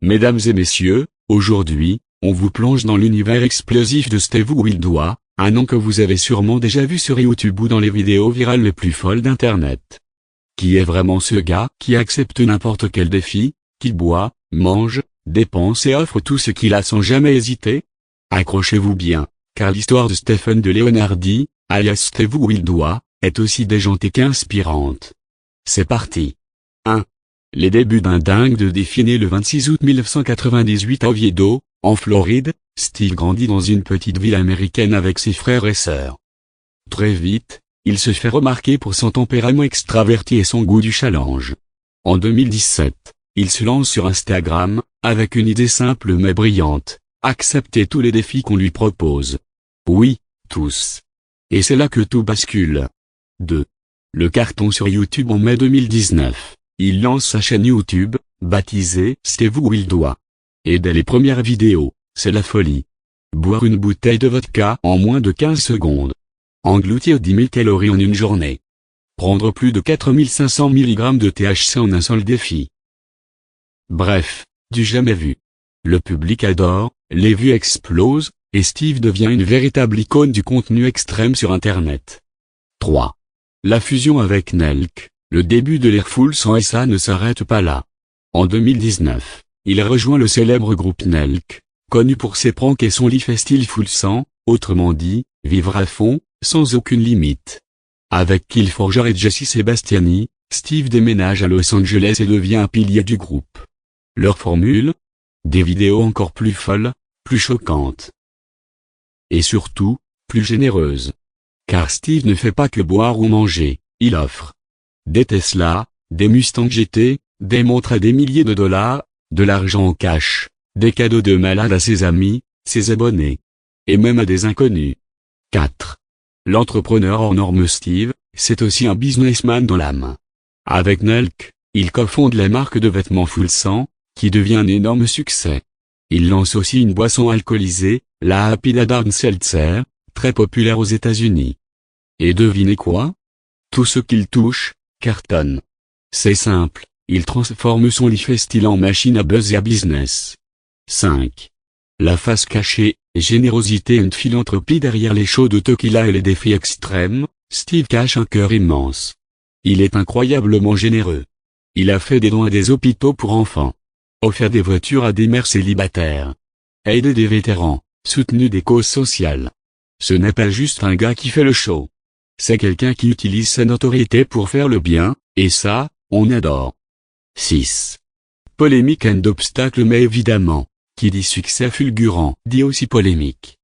Mesdames et messieurs, aujourd'hui, on vous plonge dans l'univers explosif de Steve Wildois, un nom que vous avez sûrement déjà vu sur YouTube ou dans les vidéos virales les plus folles d'Internet. Qui est vraiment ce gars qui accepte n'importe quel défi, qui boit, mange, dépense et offre tout ce qu'il a sans jamais hésiter? Accrochez-vous bien, car l'histoire de Stephen de Leonardi, alias Steve Wildois, est aussi déjantée qu'inspirante. C'est parti. 1. Les débuts d'un dingue de défi né le 26 août 1998 à Oviedo, en Floride, Steve grandit dans une petite ville américaine avec ses frères et sœurs. Très vite, il se fait remarquer pour son tempérament extraverti et son goût du challenge. En 2017, il se lance sur Instagram, avec une idée simple mais brillante, accepter tous les défis qu'on lui propose. Oui, tous. Et c'est là que tout bascule. 2. Le carton sur YouTube en mai 2019. Il lance sa chaîne YouTube, baptisée Steve Wildois. Et dès les premières vidéos, c'est la folie. Boire une bouteille de vodka en moins de 15 secondes. Engloutir 10 000 calories en une journée. Prendre plus de 4500 mg de THC en un seul défi. Bref, du jamais vu. Le public adore, les vues explosent, et Steve devient une véritable icône du contenu extrême sur Internet. 3. La fusion avec Nelk, le début de l'Airful sans SA ne s'arrête pas là. En 2019, il rejoint le célèbre groupe Nelk, connu pour ses pranks et son lifestyle full 100, autrement dit, vivre à fond, sans aucune limite. Avec Killforger et Jesse Sebastiani, Steve déménage à Los Angeles et devient un pilier du groupe. Leur formule? Des vidéos encore plus folles, plus choquantes. Et surtout, plus généreuses. Car Steve ne fait pas que boire ou manger, il offre des Tesla, des Mustang GT, des montres à des milliers de dollars, de l'argent en cash, des cadeaux de malade à ses amis, ses abonnés. Et même à des inconnus. 4. L'entrepreneur hors norme Steve, c'est aussi un businessman dans l'âme. Avec Nelk, il cofonde la marque de vêtements Full 100, qui devient un énorme succès. Il lance aussi une boisson alcoolisée, la Happy Dad Seltzer, très populaire aux États-Unis. Et devinez quoi? Tout ce qu'il touche, cartonne. C'est simple, il transforme son lifestyle en machine à buzz et à business. 5. La face cachée, générosité et philanthropie derrière les shows de tequila et les défis extrêmes, Steve cache un cœur immense. Il est incroyablement généreux. Il a fait des dons à des hôpitaux pour enfants. Offert des voitures à des mères célibataires. Aidé des vétérans, soutenu des causes sociales. Ce n'est pas juste un gars qui fait le show. C'est quelqu'un qui utilise sa notoriété pour faire le bien, et ça, on adore. 6. Polémique and obstacle mais évidemment, qui dit succès fulgurant, dit aussi polémique.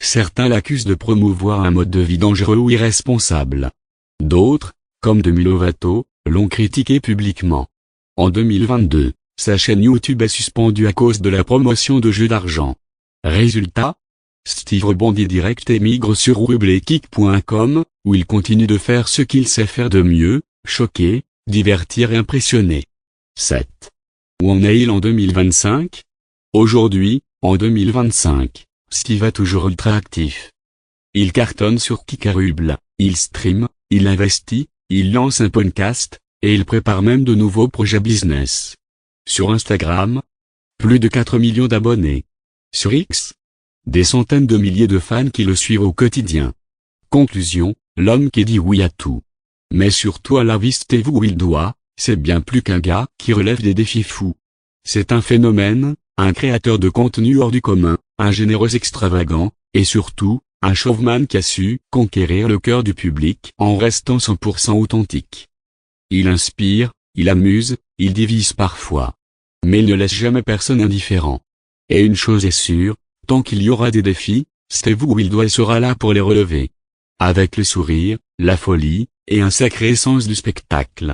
Certains l'accusent de promouvoir un mode de vie dangereux ou irresponsable. D'autres, comme Demi Lovato, l'ont critiqué publiquement. En 2022, sa chaîne YouTube est suspendue à cause de la promotion de jeux d'argent. Résultat? Steve rebondit direct et migre sur rubblekick.com, où il continue de faire ce qu'il sait faire de mieux, choquer, divertir et impressionner. 7. Où en est-il en 2025? Aujourd'hui, en 2025, Steve est toujours ultra actif. Il cartonne sur Kikarubl, il stream, il investit, il lance un podcast, et il prépare même de nouveaux projets business. Sur Instagram, plus de 4 millions d'abonnés. Sur X, des centaines de milliers de fans qui le suivent au quotidien. Conclusion, l'homme qui dit oui à tout. Mais surtout à la vie Steve Wildois, c'est bien plus qu'un gars qui relève des défis fous. C'est un phénomène, un créateur de contenu hors du commun, un généreux extravagant, et surtout, un showman qui a su conquérir le cœur du public en restant 100% authentique. Il inspire, il amuse, il divise parfois. Mais il ne laisse jamais personne indifférent. Et une chose est sûre, tant qu'il y aura des défis, Steve Wildois sera là pour les relever. Avec le sourire, la folie, et un sacré sens du spectacle.